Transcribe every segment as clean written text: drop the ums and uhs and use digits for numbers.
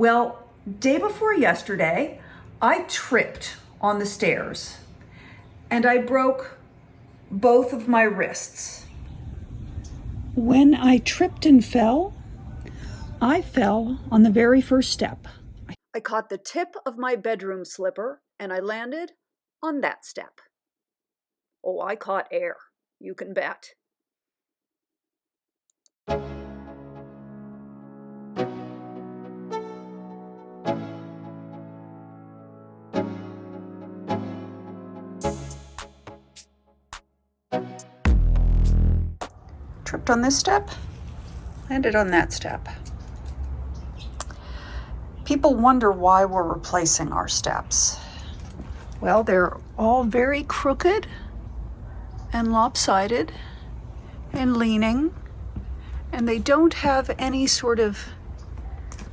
Well, day before yesterday, I tripped on the stairs and I broke both of my wrists. When I tripped and fell, I fell on the very first step. I caught the tip of my bedroom slipper and I landed on that step. Oh, I caught air, you can bet. Tripped on this step, landed on that step. People wonder why we're replacing our steps. Well, they're all very crooked and lopsided and leaning, and they don't have any sort of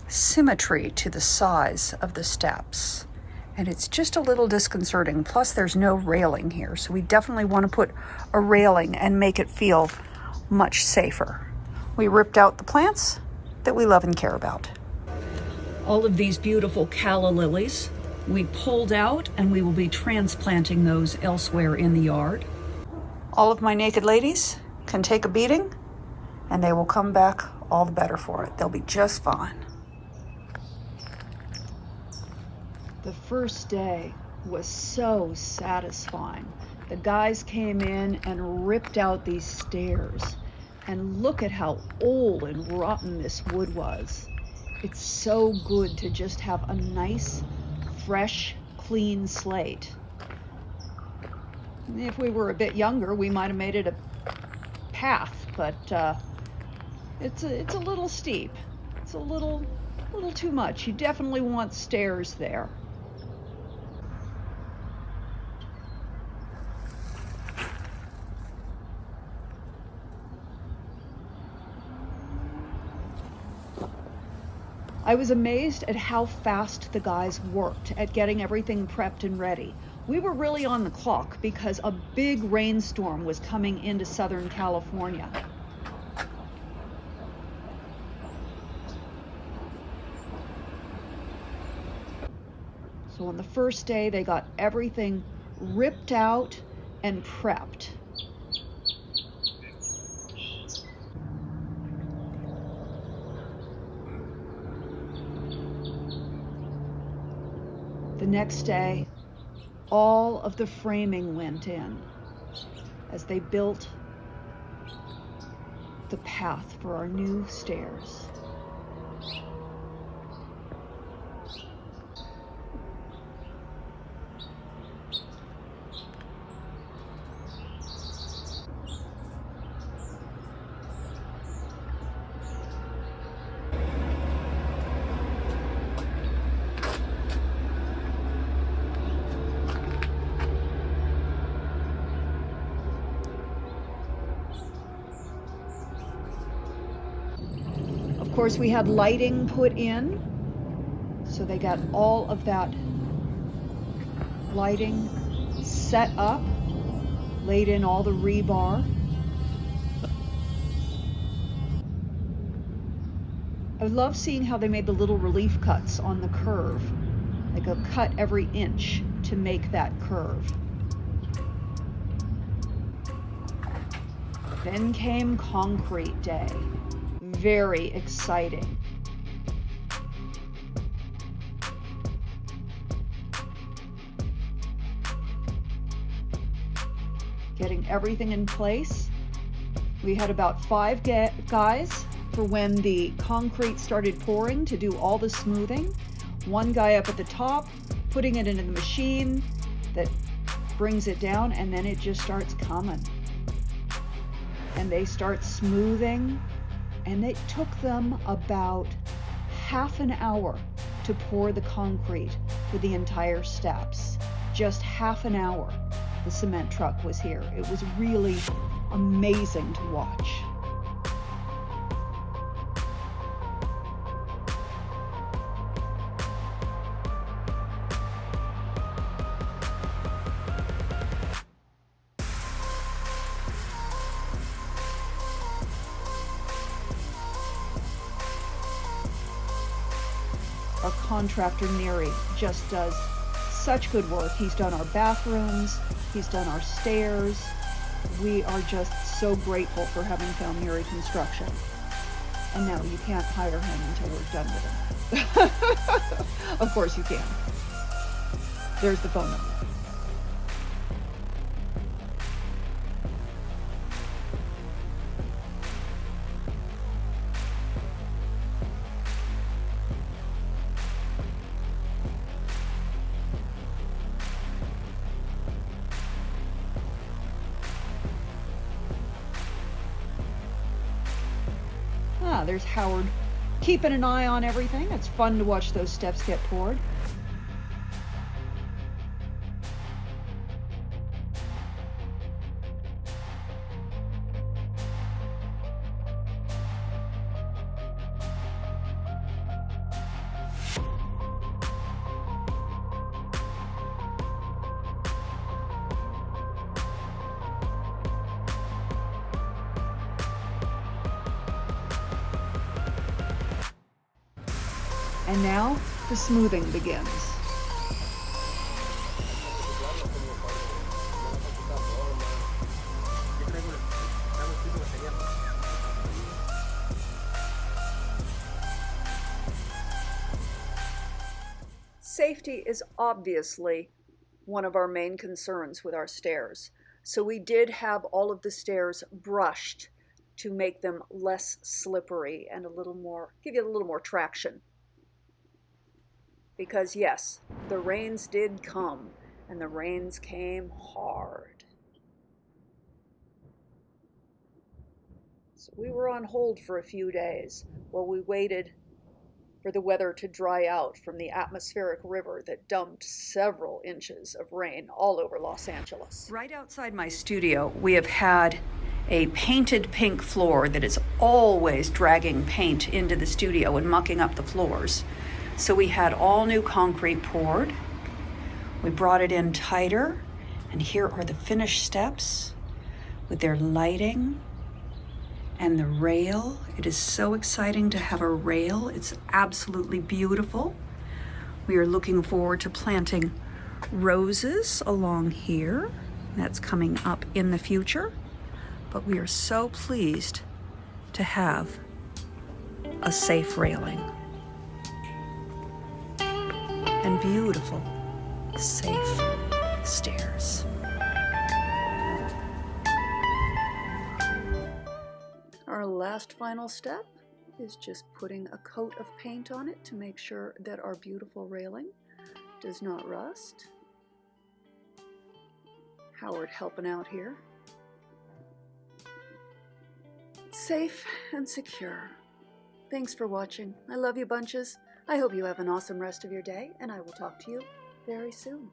symmetry to the size of the steps. And it's just a little disconcerting. Plus, there's no railing here, so we definitely want to put a railing and make it feel much safer. We ripped out the plants that we love and care about. All of these beautiful calla lilies we pulled out, and we will be transplanting those elsewhere in the yard. All of my naked ladies can take a beating, and they will come back all the better for it. They'll be just fine. The first day was so satisfying. The guys came in and ripped out these stairs. And look at how old and rotten this wood was. It's so good to just have a nice, fresh, clean slate. If we were a bit younger, we might have made it a path, but it's a little steep. It's a little too much. You definitely want stairs there. I was amazed at how fast the guys worked at getting everything prepped and ready. We were really on the clock because a big rainstorm was coming into Southern California. So on the first day, they got everything ripped out and prepped. The next day, all of the framing went in as they built the path for our new stairs. Of course, we had lighting put in, so they got all of that lighting set up, laid in all the rebar. I love seeing how they made the little relief cuts on the curve, like a cut every inch to make that curve. Then came concrete day. Very exciting. Getting everything in place. We had about 5 guys for when the concrete started pouring to do all the smoothing. One guy up at the top, putting it into the machine that brings it down, and then it just starts coming. And they start smoothing. And it took them about half an hour to pour the concrete for the entire steps. Just half an hour the cement truck was here. It was really amazing to watch. our contractor Neri just does such good work. He's done our bathrooms, he's done our stairs. We are just so grateful for having found Neri Construction. And no, you can't hire him until we're done with him. Of course you can. There's the phone number. There's Howard keeping an eye on everything. It's fun to watch those steps get poured. And now the smoothing begins. Safety is obviously one of our main concerns with our stairs. So we did have all of the stairs brushed to make them less slippery and give you a little more traction. Because yes, the rains did come, and the rains came hard. So we were on hold for a few days while we waited for the weather to dry out from the atmospheric river that dumped several inches of rain all over Los Angeles. Right outside my studio, we have had a painted pink floor that is always dragging paint into the studio and mucking up the floors. So we had all new concrete poured. We brought it in tighter, and here are the finished steps with their lighting and the rail. It is so exciting to have a rail. It's absolutely beautiful. We are looking forward to planting roses along here. That's coming up in the future. But we are so pleased to have a safe railing. And beautiful, safe stairs. Our last final step is just putting a coat of paint on it to make sure that our beautiful railing does not rust. Howard helping out here. Safe and secure. Thanks for watching. I love you bunches. I hope you have an awesome rest of your day, and I will talk to you very soon.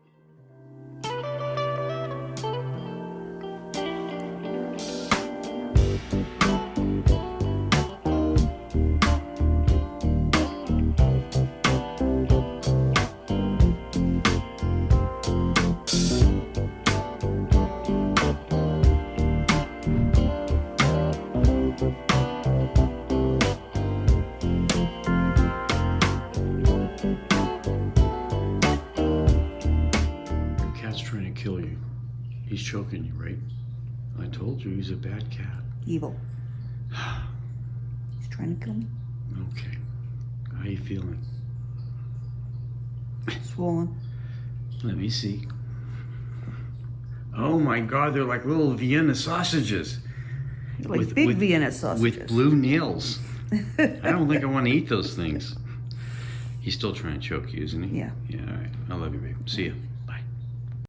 Kill you. He's choking you, right? I told you he's a bad cat. Evil. He's trying to kill me. Okay. How you feeling? Swollen. Let me see. Oh my God, they're like little Vienna sausages. Like big Vienna sausages. With blue nails. I don't think I want to eat those things. He's still trying to choke you, isn't he? Yeah. Yeah, all right. I love you, babe. See ya.